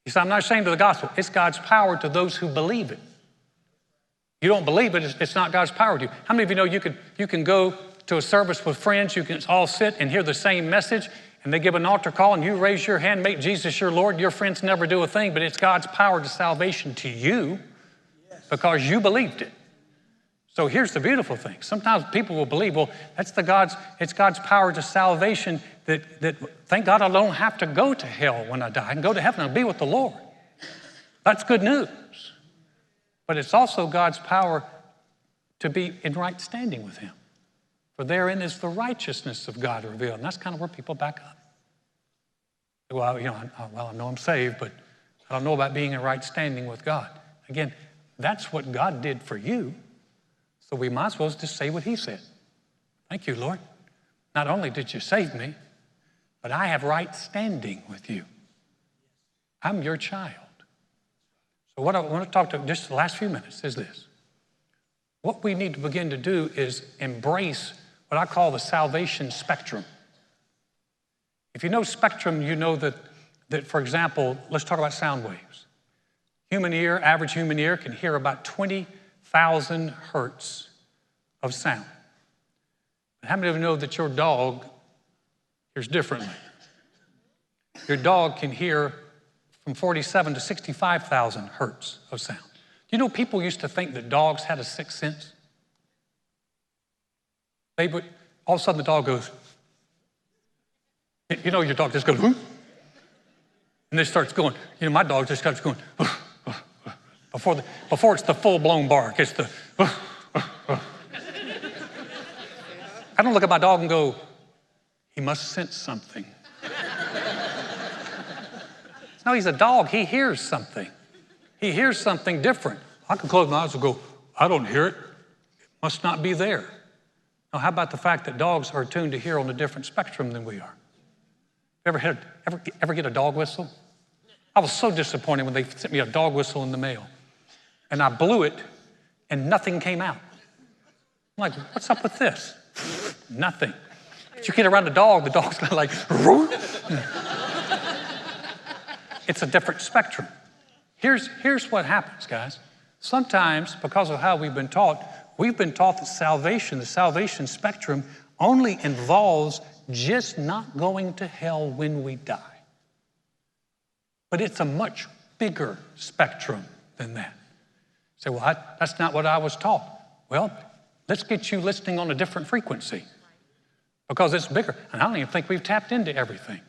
He said, I'm not ashamed of the gospel. It's God's power to those who believe it. You don't believe it, it's not God's power to you. How many of you know you can go to a service with friends, you can all sit and hear the same message, and they give an altar call and you raise your hand, make Jesus your Lord, your friends never do a thing, but it's God's power to salvation to you because you believed it. So here's the beautiful thing. Sometimes people will believe, well, it's God's power to salvation that thank God I don't have to go to hell when I die. I can go to heaven and be with the Lord. That's good news. But it's also God's power to be in right standing with him. For therein is the righteousness of God revealed. And that's kind of where people back up. Well, I know I'm saved, but I don't know about being in right standing with God. Again, that's what God did for you. So we might as well just say what he said. Thank you, Lord. Not only did you save me, but I have right standing with you. I'm your child. So what I want to talk to just the last few minutes is this. What we need to begin to do is embrace what I call the salvation spectrum. If you know spectrum, you know that for example, let's talk about sound waves. Average human ear can hear about 20,000 hertz of sound. But how many of you know that your dog hears differently? Your dog can hear from 47 to 65,000 hertz of sound. You know, people used to think that dogs had a sixth sense. All of a sudden the dog goes, you know, your dog just goes, whoop, and it starts going, you know, my dog just starts going, before it's the full-blown bark, it's the, I don't look at my dog and go, he must sense something. No, he's a dog. He hears something. He hears something different. I can close my eyes and go, I don't hear it. It must not be there. Now, how about the fact that dogs are tuned to hear on a different spectrum than we are? Ever get a dog whistle? I was so disappointed when they sent me a dog whistle in the mail. And I blew it, and nothing came out. I'm like, what's up with this? Nothing. But you get around the dog's kind of like, it's a different spectrum. Here's what happens, guys. Sometimes, because of how we've been taught that salvation, the salvation spectrum, only involves just not going to hell when we die. But it's a much bigger spectrum than that. You say, well, that's not what I was taught. Well, let's get you listening on a different frequency because it's bigger. And I don't even think we've tapped into everything.